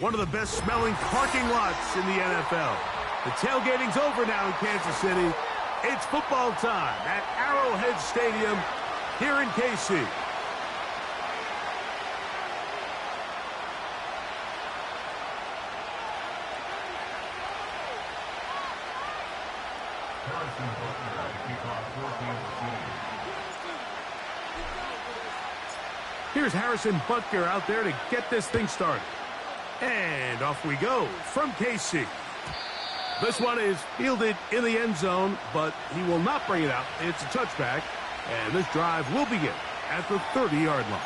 one of the best smelling parking lots in the NFL. The tailgating's over now in Kansas City. It's football time at Arrowhead Stadium here in KC. Here's Harrison Butker out there to get this thing started. And off we go from KC. This one is fielded in the end zone, but he will not bring it out. It's a touchback, and this drive will begin at the 30-yard line.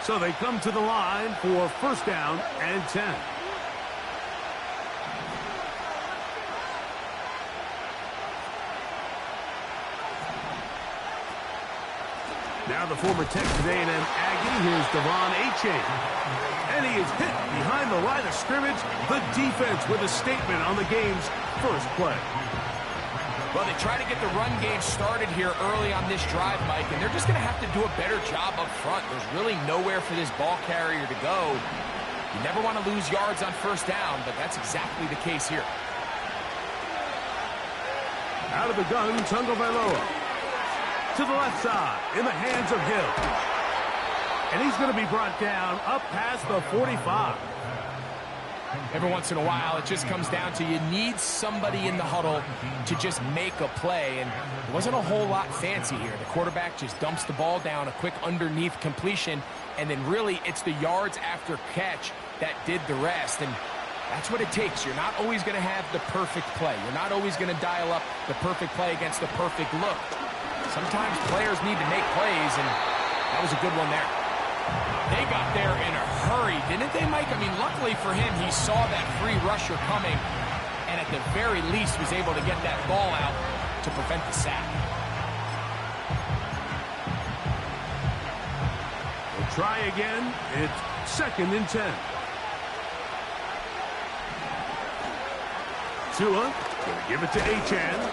So they come to the line for first down and 10. Now the former Texas A&M Aggie, here's Devon Achane. And he is hit behind the line of scrimmage. The defense with a statement on the game's first play. Well, they try to get the run game started here early on this drive, Mike, and they're just going to have to do a better job up front. There's really nowhere for this ball carrier to go. You never want to lose yards on first down, but that's exactly the case here. Out of the gun, Tagovailoa. To the left side, in the hands of Hill. And he's going to be brought down up past the 45. Every once in a while, it just comes down to you need somebody in the huddle to just make a play. And it wasn't a whole lot fancy here. The quarterback just dumps the ball down, a quick underneath completion, and then really it's the yards after catch that did the rest. And that's what it takes. You're not always going to have the perfect play. You're not always going to dial up the perfect play against the perfect look. Sometimes players need to make plays, and that was a good one there. They got there in a hurry, didn't they, Mike? I mean, luckily for him, he saw that free rusher coming, and at the very least was able to get that ball out to prevent the sack. We'll try again. It's 2nd and 10. Tua going to give it to Achane.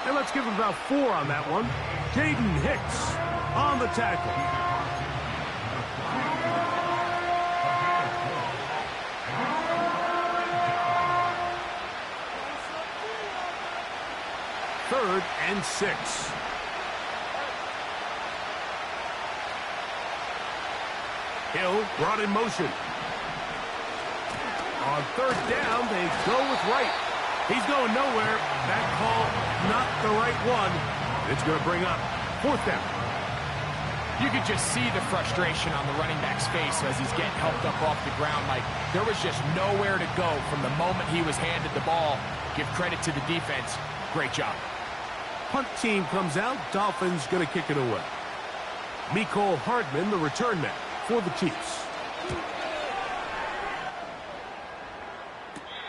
And let's give him about 4 on that one. Jaden Hicks on the tackle. Third and 6. Hill brought in motion. On 3rd down, they go with Wright. He's going nowhere. That call, not the right one. It's going to bring up 4th down. You could just see the frustration on the running back's face as he's getting helped up off the ground. Like, there was just nowhere to go from the moment he was handed the ball. Give credit to the defense. Great job. Punt team comes out. Dolphins going to kick it away. Mecole Hardman, the return man for the Chiefs.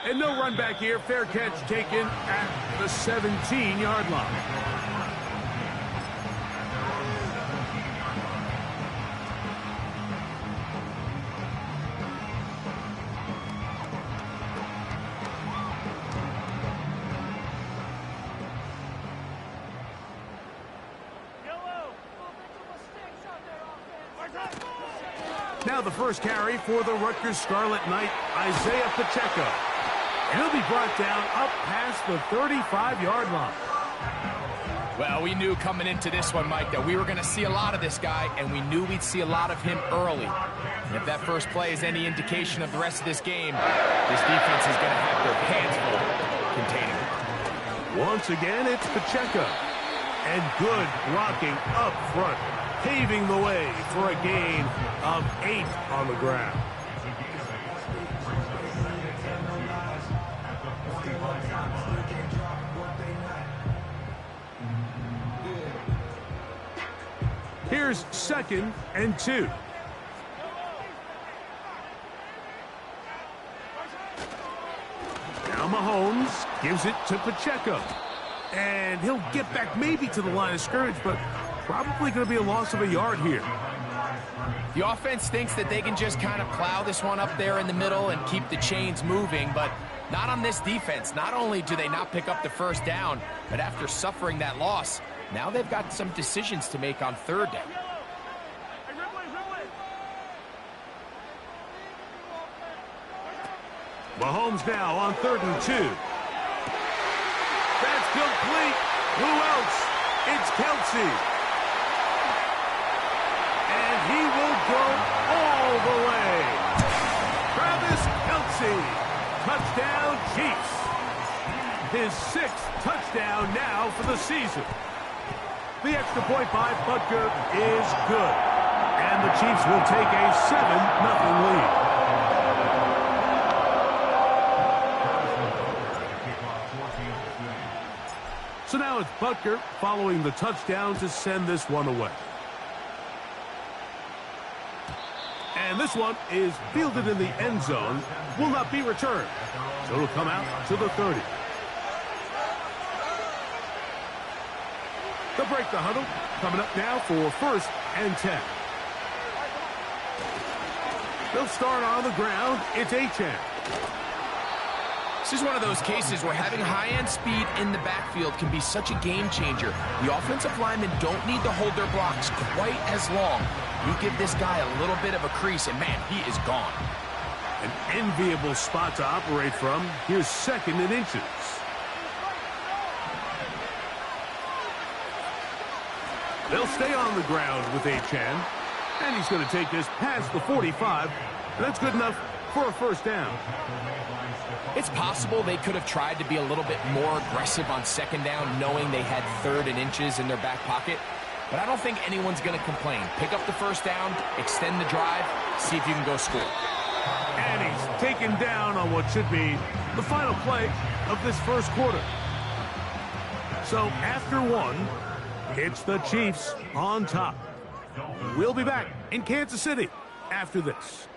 And no run back here. Fair catch taken at the 17-yard line. Now the first carry for the Rutgers Scarlet Knight, Isaiah Pacheco. And he'll be brought down up past the 35-yard line. Well, we knew coming into this one, Mike, that we were going to see a lot of this guy, and we knew we'd see a lot of him early. And if that first play is any indication of the rest of this game, this defense is going to have their hands full containing it. Once again, it's Pacheco. And good blocking up front, paving the way for a gain of 8 on the ground. Here's 2nd and 2. Now Mahomes gives it to Pacheco. And he'll get back maybe to the line of scrimmage, but probably going to be a loss of a yard here. The offense thinks that they can just kind of plow this one up there in the middle and keep the chains moving, but Not on this defense. Not only do they not pick up the first down, but after suffering that loss, now they've got some decisions to make on third down. Mahomes now on 3rd and 2. That's complete. Who else? It's Kelsey. And he will go all the way. Travis Kelsey. Touchdown, Chiefs. His 6th touchdown now for the season. The extra point by Butker is good. And the Chiefs will take a 7-0 lead. So now it's Butker following the touchdown to send this one away. And this one is fielded in the end zone, will not be returned. So it'll come out to the 30. They'll break the huddle. Coming up now for 1st and 10. They'll start on the ground. It's Achane. This is one of those cases where having high-end speed in the backfield can be such a game changer. The offensive linemen don't need to hold their blocks quite as long. You give this guy a little bit of a crease, and man, he is gone. An enviable spot to operate from. Here's 2nd and inches. They'll stay on the ground with Achane. And he's going to take this past the 45. And that's good enough for a 1st down. It's possible they could have tried to be a little bit more aggressive on 2nd down, knowing they had 3rd and inches in their back pocket. But I don't think anyone's going to complain. Pick up the 1st down, extend the drive, see if you can go score. And he's taken down on what should be the final play of this 1st quarter. So after 1, it's the Chiefs on top. We'll be back in Kansas City after this.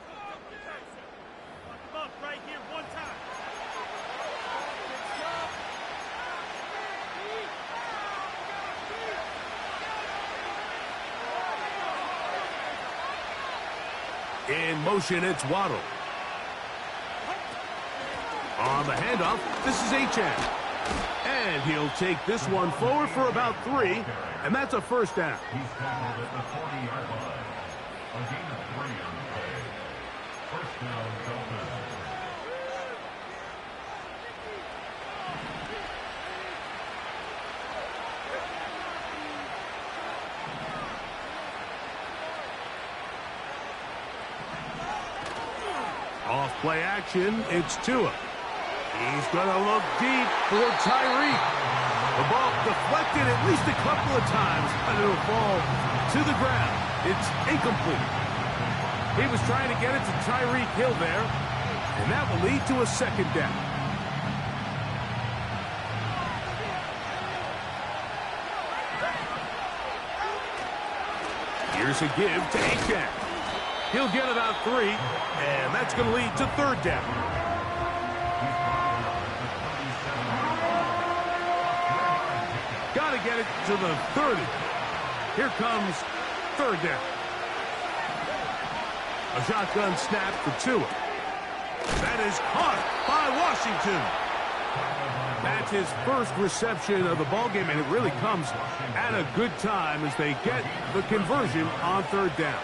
In motion, it's Waddle. On the handoff, this is Achane. And he'll take this one forward for about 3, and that's a 1st down. He's tackled at the 40-yard line. A gain of 3 on the play. 1st down, Dolphins. Off play action, it's Tua. He's going to look deep for Tyreek. The ball deflected at least a couple of times, and it'll fall to the ground. It's incomplete. He was trying to get it to Tyreek Hill there, and that will lead to a 2nd down. Here's a give to Achane. He'll get about 3, and that's going to lead to 3rd down. Got to get it to the 30. Here comes 3rd down. A shotgun snap for Tua. That is caught by Washington. That's his 1st reception of the ballgame, and it really comes at a good time as they get the conversion on 3rd down.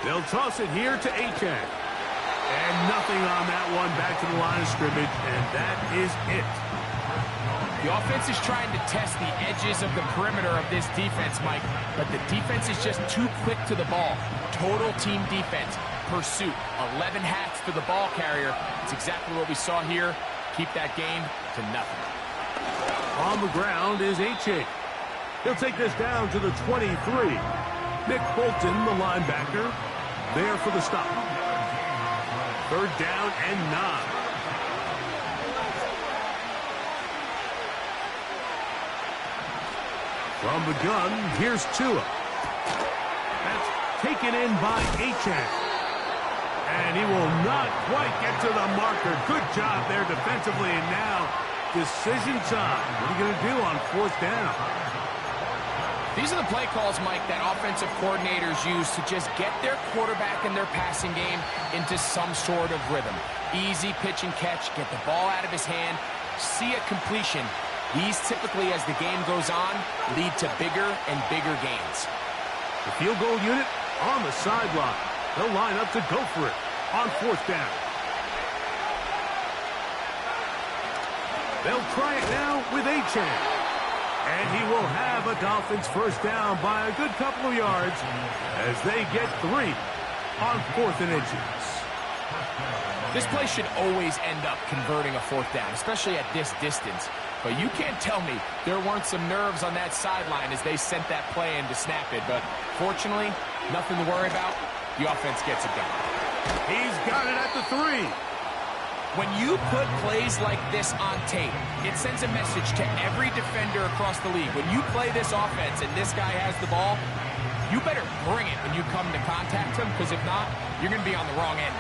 They'll toss it here to Achane. And nothing on that one, back to the line of scrimmage, and that is it. The offense is trying to test the edges of the perimeter of this defense, Mike, but the defense is just too quick to the ball. Total team defense, pursuit, 11 hats to the ball carrier. It's exactly what we saw here. Keep that game to nothing. On the ground is Achane. He'll take this down to the 23. Nick Bolton, the linebacker, there for the stop. 3rd down and 9. From the gun, here's Tua. That's taken in by Achane. And he will not quite get to the marker. Good job there defensively, and now decision time. What are you going to do on 4th down? These are the play calls, Mike, that offensive coordinators use to just get their quarterback and their passing game into some sort of rhythm. Easy pitch and catch, get the ball out of his hand, see a completion. These typically, as the game goes on, lead to bigger and bigger gains. The field goal unit on the sideline. They'll line up to go for it on 4th down. They'll try it now with Achane. And he will have a Dolphins first down by a good couple of yards as they get 3 on 4th and inches. This play should always end up converting a 4th down, especially at this distance. But you can't tell me there weren't some nerves on that sideline as they sent that play in to snap it. But fortunately, nothing to worry about. The offense gets it done. He's got it at the 3. When you put plays like this on tape, it sends a message to every defender across the league. When you play this offense and this guy has the ball, you better bring it when you come to contact him, because if not, you're going to be on the wrong end.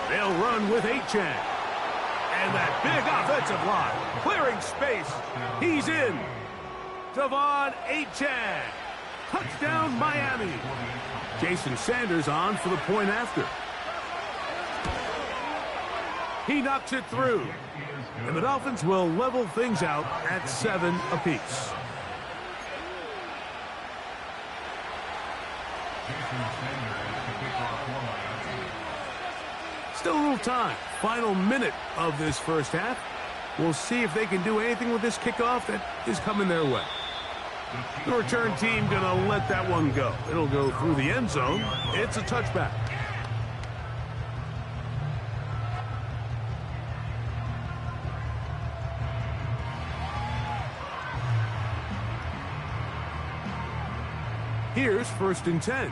They'll run with Achane. And that big offensive line, clearing space. He's in. Devon Achane. Touchdown, Miami. Jason Sanders on for the point after. He knocks it through. And the Dolphins will level things out at 7 apiece. Still a little time. Final minute of this first half. We'll see if they can do anything with this kickoff that is coming their way. The return team going to let that one go. It'll go through the end zone. It's a touchback. Here's 1st and 10.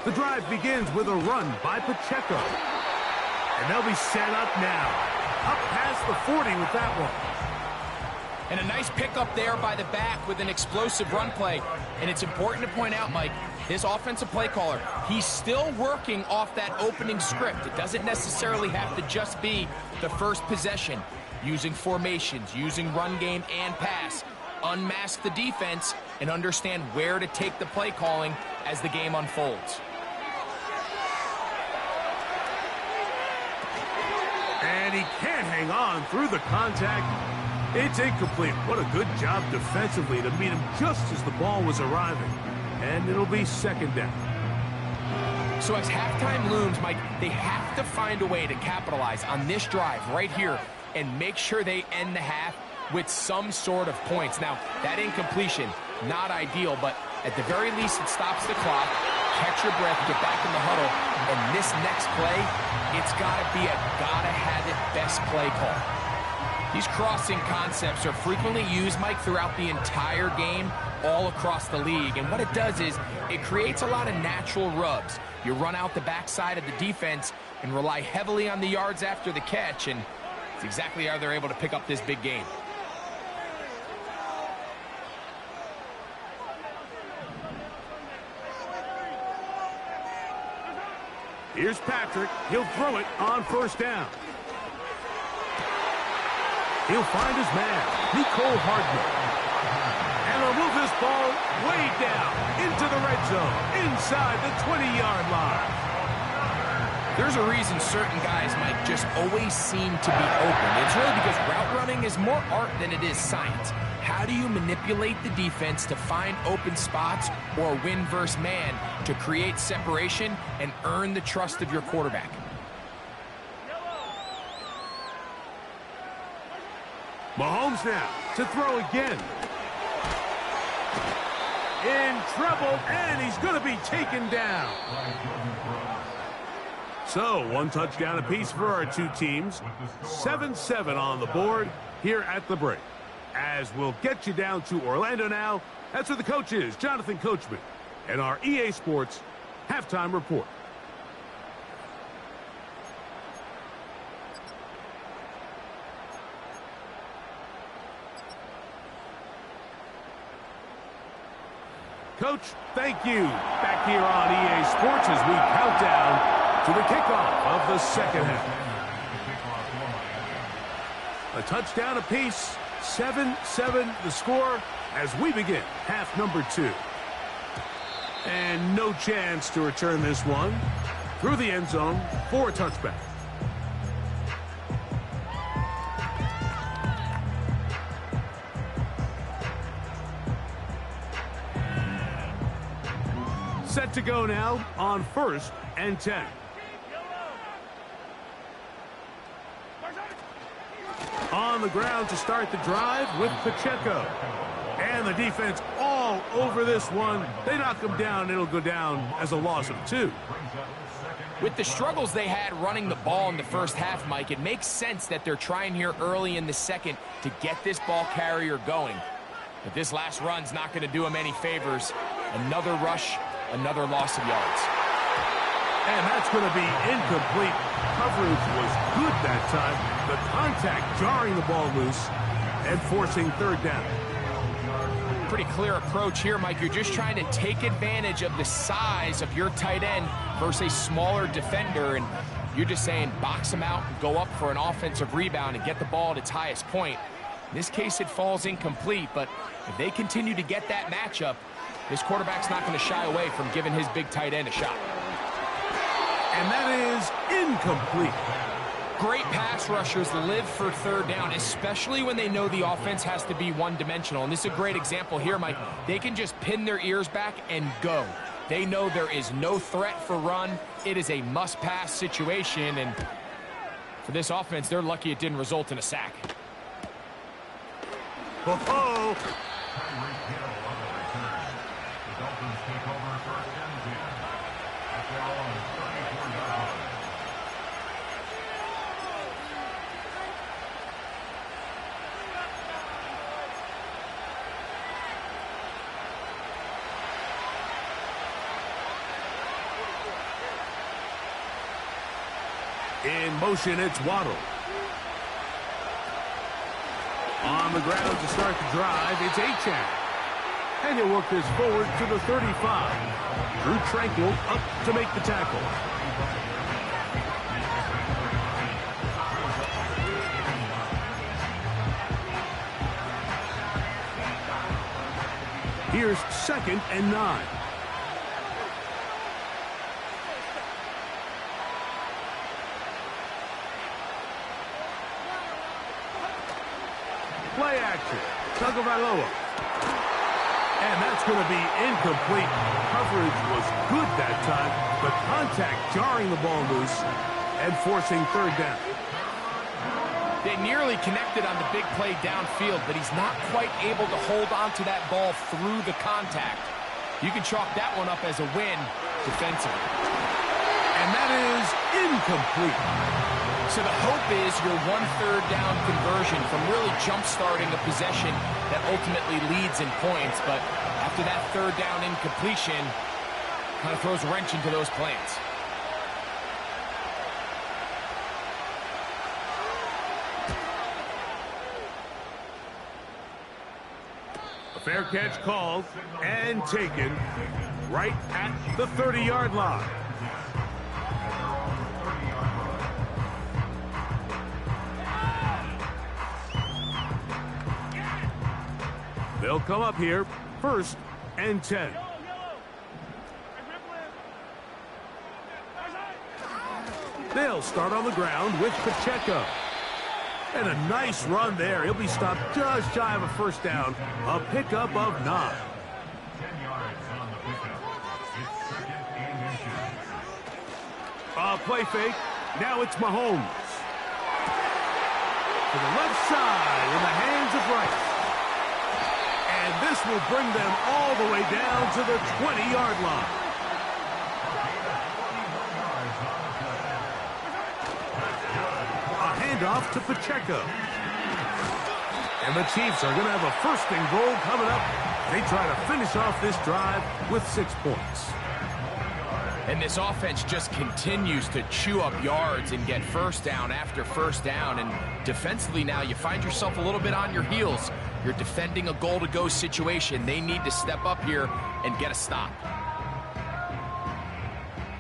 The drive begins with a run by Pacheco. And they'll be set up now. Up past the 40 with that one. And a nice pickup there by the back with an explosive run play. And it's important to point out, Mike, this offensive play caller, he's still working off that opening script. It doesn't necessarily have to just be the first possession. Using formations, using run game and pass. Unmask the defense and understand where to take the play calling as the game unfolds. And he can't hang on through the contact. It's incomplete. What a good job defensively to meet him just as the ball was arriving. And it'll be 2nd down. So as halftime looms, Mike, they have to find a way to capitalize on this drive right here and make sure they end the half with some sort of points. Now, that incompletion, not ideal, but at the very least it stops the clock. Catch your breath, get back in the huddle, and this next play, it's got to be a gotta-have-it best play call. These crossing concepts are frequently used, Mike, throughout the entire game, all across the league. And what it does is it creates a lot of natural rubs. You run out the backside of the defense and rely heavily on the yards after the catch, and it's exactly how they're able to pick up this big game. Here's Patrick. He'll throw it on 1st down. He'll find his man, Nicole Hardman. And he'll move this ball way down into the red zone, inside the 20-yard line. There's a reason certain guys might just always seem to be open. It's really because route running is more art than it is science. How do you manipulate the defense to find open spots or win versus man to create separation and earn the trust of your quarterback? Mahomes now to throw again. In trouble, and he's going to be taken down. So, 1 touchdown apiece for our two teams. 7-7 on the board here at the break. As we'll get you down to Orlando now. That's where the coach is, Jonathan Coachman, and our EA Sports halftime report. Coach, thank you. Back here on EA Sports as we count down to the kickoff of the second half. A touchdown apiece, 7-7 the score as we begin half number 2. And no chance to return this one through the end zone for a touchback. Set to go now on 1st and 10. On the ground to start the drive with Pacheco. And the defense all over this one. They knock him down. It'll go down as a loss of 2. With the struggles they had running the ball in the first half, Mike, it makes sense that they're trying here early in the second to get this ball carrier going. But this last run's not going to do him any favors. Another rush, another loss of yards. And that's going to be incomplete. Coverage was good that time. The contact jarring the ball loose and forcing 3rd down. Pretty clear approach here, Mike. You're just trying to take advantage of the size of your tight end versus a smaller defender, and you're just saying box him out, go up for an offensive rebound, and get the ball at its highest point. In this case, it falls incomplete, but if they continue to get that matchup, this quarterback's not going to shy away from giving his big tight end a shot. And that is incomplete. Great pass rushers live for 3rd down, especially when they know the offense has to be one-dimensional. And this is a great example here, Mike. They can just pin their ears back and go. They know there is no threat for run. It is a must-pass situation. And for this offense, they're lucky it didn't result in a sack. Oh-ho! In motion, it's Waddle. On the ground to start the drive, it's Achane. And he'll work this forward to the 35. Drew Tranquil up to make the tackle. Here's 2nd and 9. Play action. Tagovailoa. And that's going to be incomplete. Coverage was good that time. The contact jarring the ball loose and forcing 3rd down. They nearly connected on the big play downfield, but he's not quite able to hold on to that ball through the contact. You can chalk that one up as a win defensively. And that is incomplete. So the hope is your 1/3 down conversion from really jump-starting a possession that ultimately leads in points. But after that 3rd down incompletion, kind of throws a wrench into those plans. A fair catch called and taken right at the 30-yard line. They'll come up here, 1st and 10. They'll start on the ground with Pacheco. And a nice run there. He'll be stopped just shy of a 1st down. A pickup of 9. Play fake. Now it's Mahomes. To the left side in the hands of Rice. And this will bring them all the way down to the 20-yard line. A handoff to Pacheco. And the Chiefs are going to have a 1st and goal coming up. They try to finish off this drive with 6 points. And this offense just continues to chew up yards and get first down after first down. And defensively now, you find yourself a little bit on your heels. You're defending a goal-to-go situation. They need to step up here and get a stop.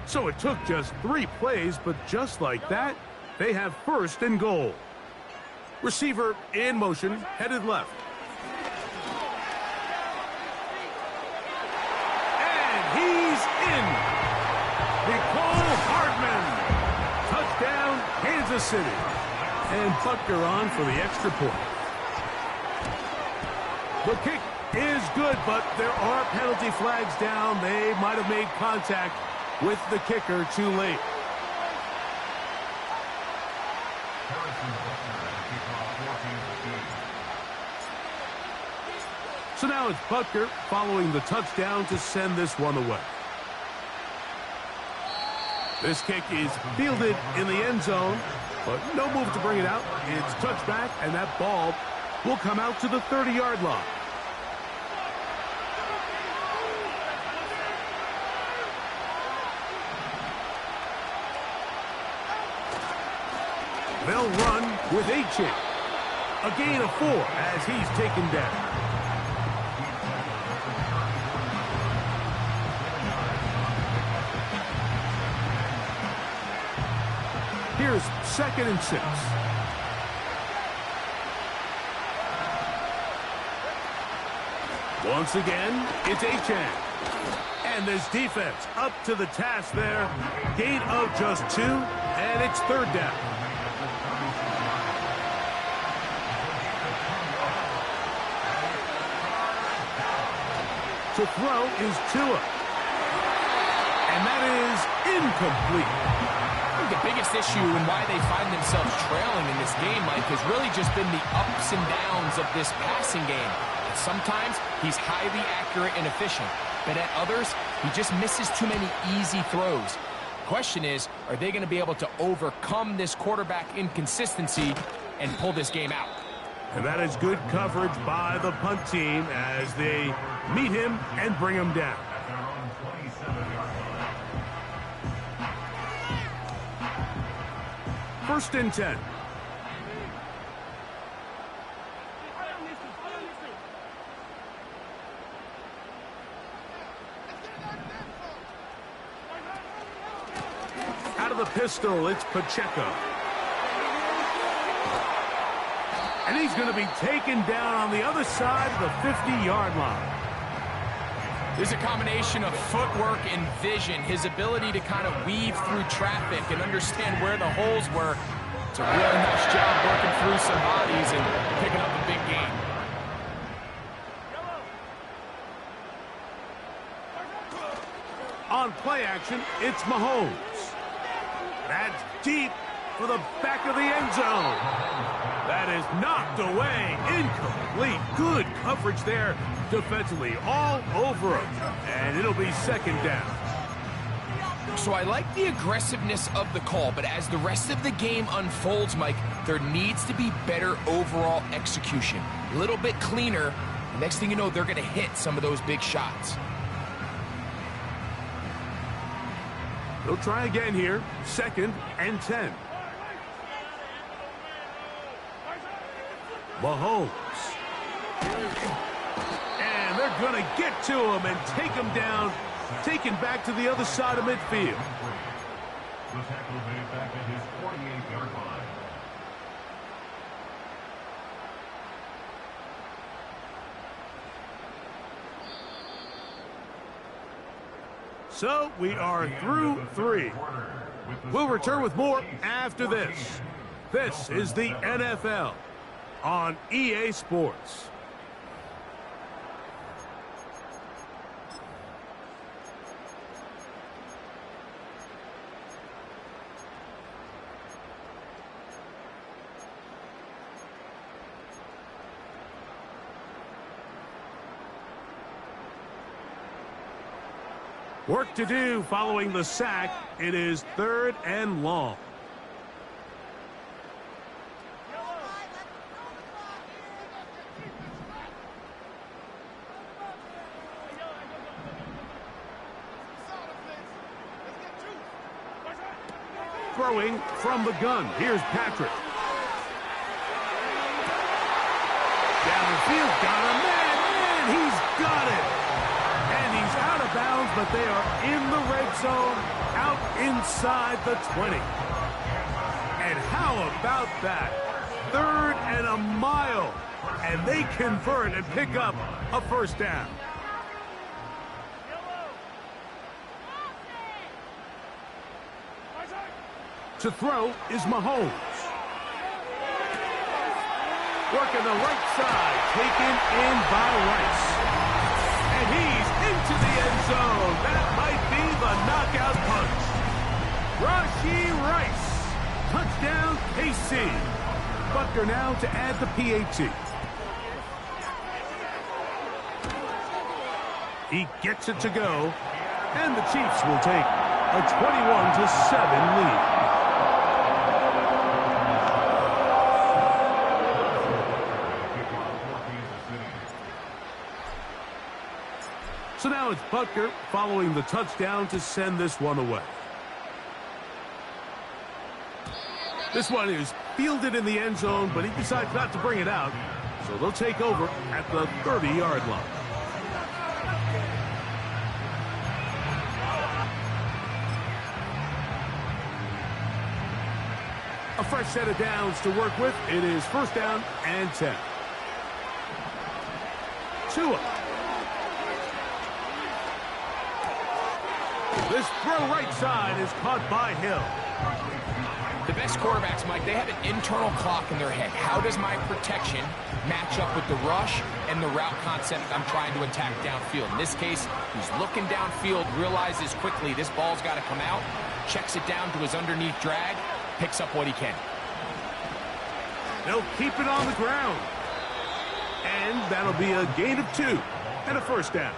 So it took just 3 plays, but just like that, they have first and goal. Receiver in motion, headed left. And he's in. Nicole Hardman. Touchdown, Kansas City. And Butker on for the extra point. The kick is good, but there are penalty flags down. They might have made contact with the kicker too late. So now it's Butker following the touchdown to send this one away. This kick is fielded in the end zone, but no move to bring it out. It's touchback, and that ball will come out to the 30-yard line. They'll run with H. A gain of 4 as he's taken down. Here's 2nd and 6. Once again, it's H. And this defense up to the task there. Gain of just 2, and it's 3rd down. To throw is Tua. And that is incomplete. The biggest issue and why they find themselves trailing in this game, Mike, has really just been the ups and downs of this passing game. Sometimes he's highly accurate and efficient, but at others, he just misses too many easy throws. Question is, are they going to be able to overcome this quarterback inconsistency and pull this game out? And that is good coverage by the punt team as they meet him and bring him down. First and 10. Out of the pistol, it's Pacheco. And he's going to be taken down on the other side of the 50-yard line. There's a combination of footwork and vision, his ability to kind of weave through traffic and understand where the holes were. It's a really nice job working through some bodies and picking up a big gain. On play action, it's Mahomes. That's deep for the back of the end zone. That is knocked away. Incomplete. Good coverage there defensively all over him. And it'll be 2nd down. So I like the aggressiveness of the call, but as the rest of the game unfolds, Mike, there needs to be better overall execution. A little bit cleaner. The next thing you know, they're going to hit some of those big shots. They'll try again here. 2nd and 10. Mahomes. And they're going to get to him and take him down, taken back to the other side of midfield. The tackle made back at his 48-yard line. So we are through 3. We'll return with more after this. This is the NFL on EA Sports. Work to do following the sack. It is 3rd and long. throwing from the gun. Here's Patrick. Downfield, got a man, and he's got it. And he's out of bounds, but they are in the red zone, out inside the 20. And how about that? 3rd and a mile. And they convert and pick up a first down. To throw is Mahomes. Working the right side, taken in by Rice. And he's into the end zone. That might be the knockout punch. Rashee Rice. Touchdown, KC. Butker now to add the PAT. He gets it to go. And the Chiefs will take a 21-7 lead. So now it's Butker following the touchdown to send this one away. This one is fielded in the end zone, but he decides not to bring it out. So they'll take over at the 30-yard line. A fresh set of downs to work with. It is 1st down and 10. Tua. This throw right side is caught by Hill. The best quarterbacks, Mike, they have an internal clock in their head. How does my protection match up with the rush and the route concept I'm trying to attack downfield? In this case, he's looking downfield, realizes quickly this ball's got to come out, checks it down to his underneath drag, picks up what he can. They'll keep it on the ground. And that'll be a gain of 2 and a first down.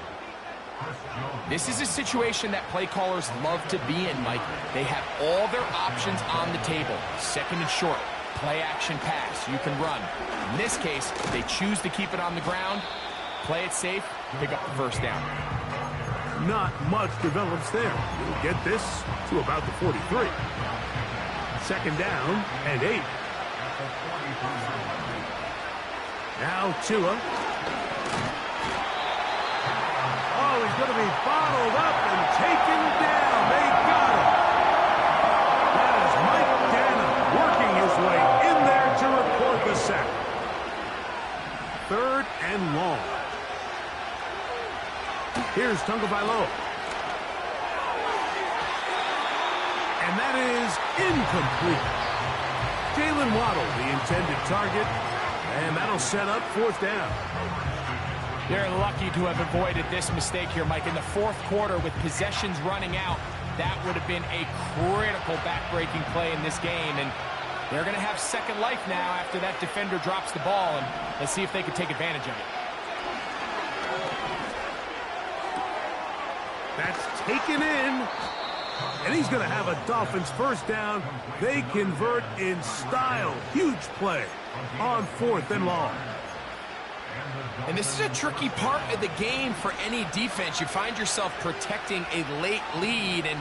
This is a situation that play callers love to be in, Mike. They have all their options on the table. 2nd and short, play action pass, you can run. In this case, they choose to keep it on the ground, play it safe, pick up the first down. Not much develops there. We'll get this to about the 43. 2nd down and 8. Now Tua. Oh, he's going to be bottled up and taken down. They got him. That is Mike Dana working his way in there to record the sack. 3rd and long. Here's Tagovailoa. And that is incomplete. Jalen Waddle, the intended target, and that'll set up 4th down. They're lucky to have avoided this mistake here, Mike. In the 4th quarter, with possessions running out, that would have been a critical back-breaking play in this game. And they're going to have second life now after that defender drops the ball. And let's see if they can take advantage of it. That's taken in. And he's going to have a Dolphins first down. They convert in style. Huge play on 4th and long. And this is a tricky part of the game for any defense. You find yourself protecting a late lead, and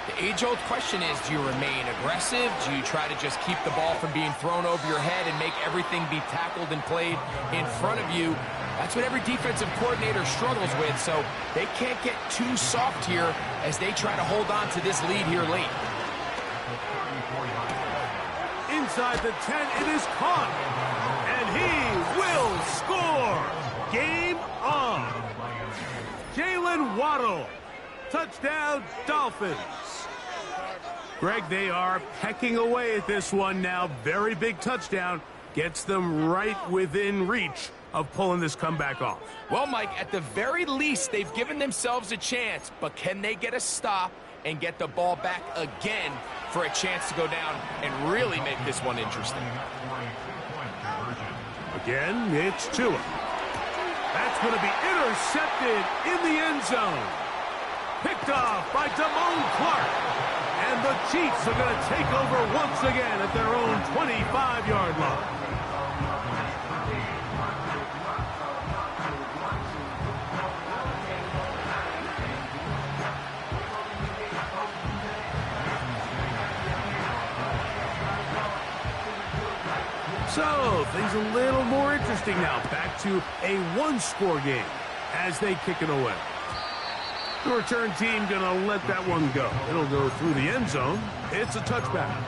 the age-old question is, do you remain aggressive? Do you try to just keep the ball from being thrown over your head and make everything be tackled and played in front of you? That's what every defensive coordinator struggles with, so they can't get too soft here as they try to hold on to this lead here late. Inside the 10, it is caught. And he will score. Game on. Jalen Waddle. Touchdown, Dolphins. Greg, they are pecking away at this one now. Very big touchdown. Gets them right within reach of pulling this comeback off. Well, Mike, at the very least, they've given themselves a chance, but can they get a stop and get the ball back again for a chance to go down and really make this one interesting? Again, it's Tua. That's going to be intercepted in the end zone. Picked off by Damone Clark. And the Chiefs are going to take over once again at their own 25-yard line. things a little more interesting now. Back to a one-score game as they kick it away. The return team going to let that one go. It'll go through the end zone. It's a touchback.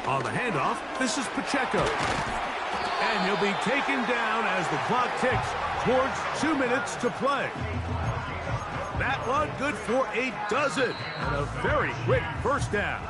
On the handoff, this is Pacheco. And he'll be taken down as the clock ticks towards 2 minutes to play. That one good for a dozen and a very quick first down.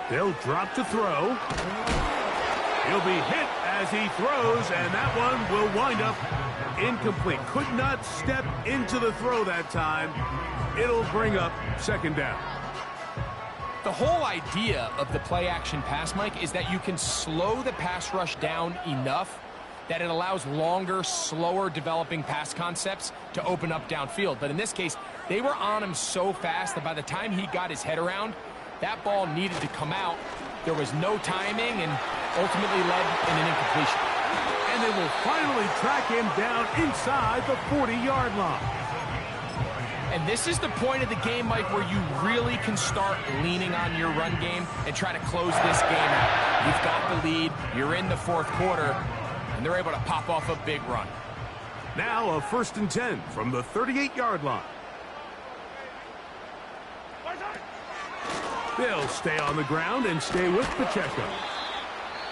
They'll drop to throw. He'll be hit as he throws, and that one will wind up incomplete. Could not step into the throw that time. It'll bring up second down. The whole idea of the play-action pass, Mike, is that you can slow the pass rush down enough that it allows longer, slower developing pass concepts to open up downfield. But in this case, they were on him so fast that by the time he got his head around, that ball needed to come out. There was no timing and ultimately led in an incompletion. And they will finally track him down inside the 40-yard line. And this is the point of the game, Mike, where you really can start leaning on your run game and try to close this game out. You've got the lead, you're in the fourth quarter, and they're able to pop off a big run. Now a 1st and 10 from the 38-yard line. They'll stay on the ground and stay with Pacheco.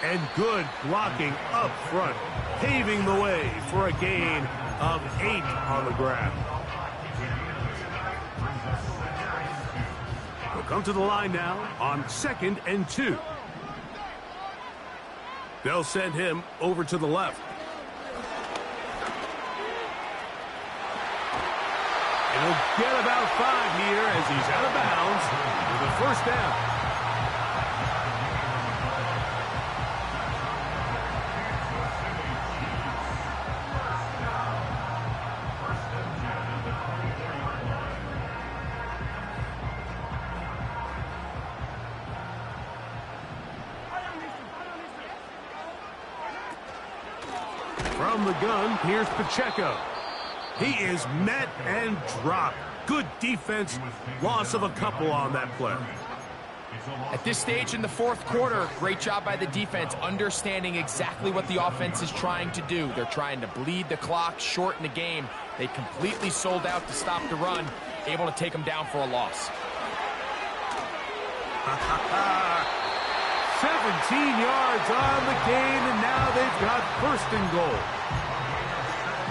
And good blocking up front, paving the way for a gain of 8 on the ground. They'll come to the line now on 2nd and 2. They'll send him over to the left. And he'll get about 5 here as he's out of bounds with a first down. From the gun, here's Pacheco. He is met and dropped. Good defense. Loss of a couple on that play. At this stage in the fourth quarter, great job by the defense, understanding exactly what the offense is trying to do. They're trying to bleed the clock, shorten the game. They completely sold out to stop the run, able to take them down for a loss. 17 yards on the gain, and now they've got 1st and goal.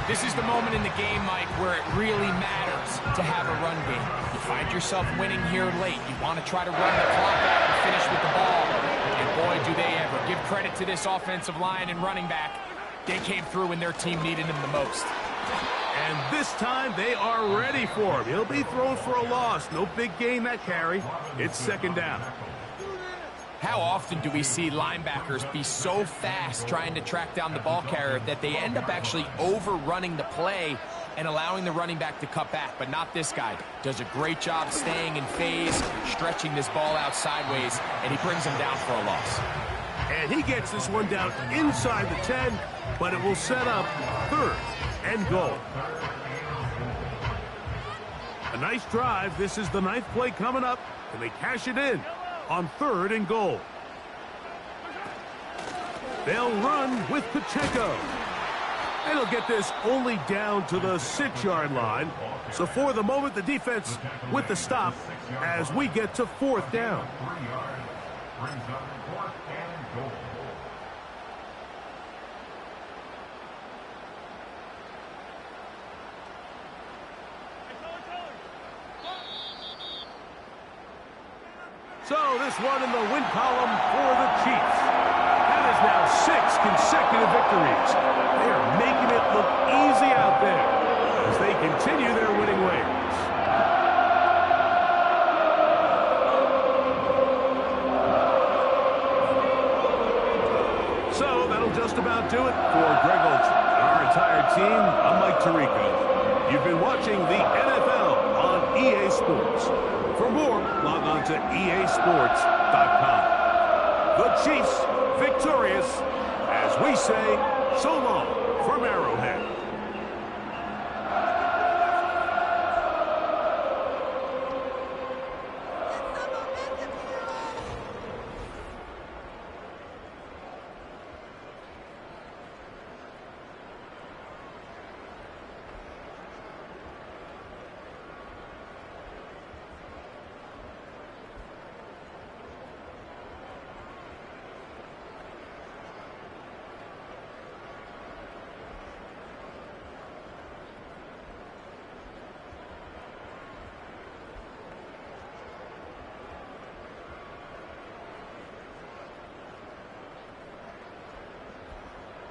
This is the moment in the game, Mike, where it really matters to have a run game. You find yourself winning here late. You want to try to run the clock out and finish with the ball. And boy, do they ever. Give credit to this offensive line and running back. They came through when their team needed them the most. And this time they are ready for him. He'll be thrown for a loss. No big gain that carry. It's 2nd down. How often do we see linebackers be so fast trying to track down the ball carrier that they end up actually overrunning the play and allowing the running back to cut back? But not this guy. Does a great job staying in phase, stretching this ball out sideways, and he brings him down for a loss. And he gets this one down inside the 10, but it will set up 3rd and goal. A nice drive. This is the 9th play coming up, and they cash it in on 3rd and goal. They'll run with Pacheco. And he'll get this only down to the 6-yard line. So for the moment, the defense with the stop as we get to 4th down. So this one in the win column for the Chiefs. That is now 6 consecutive victories. They are making it look easy out there as they continue their winning ways. just about do it for Greg Olson and our entire team. I'm Mike Tirico. You've been watching the NFL on EA Sports. For more, log on to easports.com. The Chiefs victorious, as we say, so long from Arrowhead.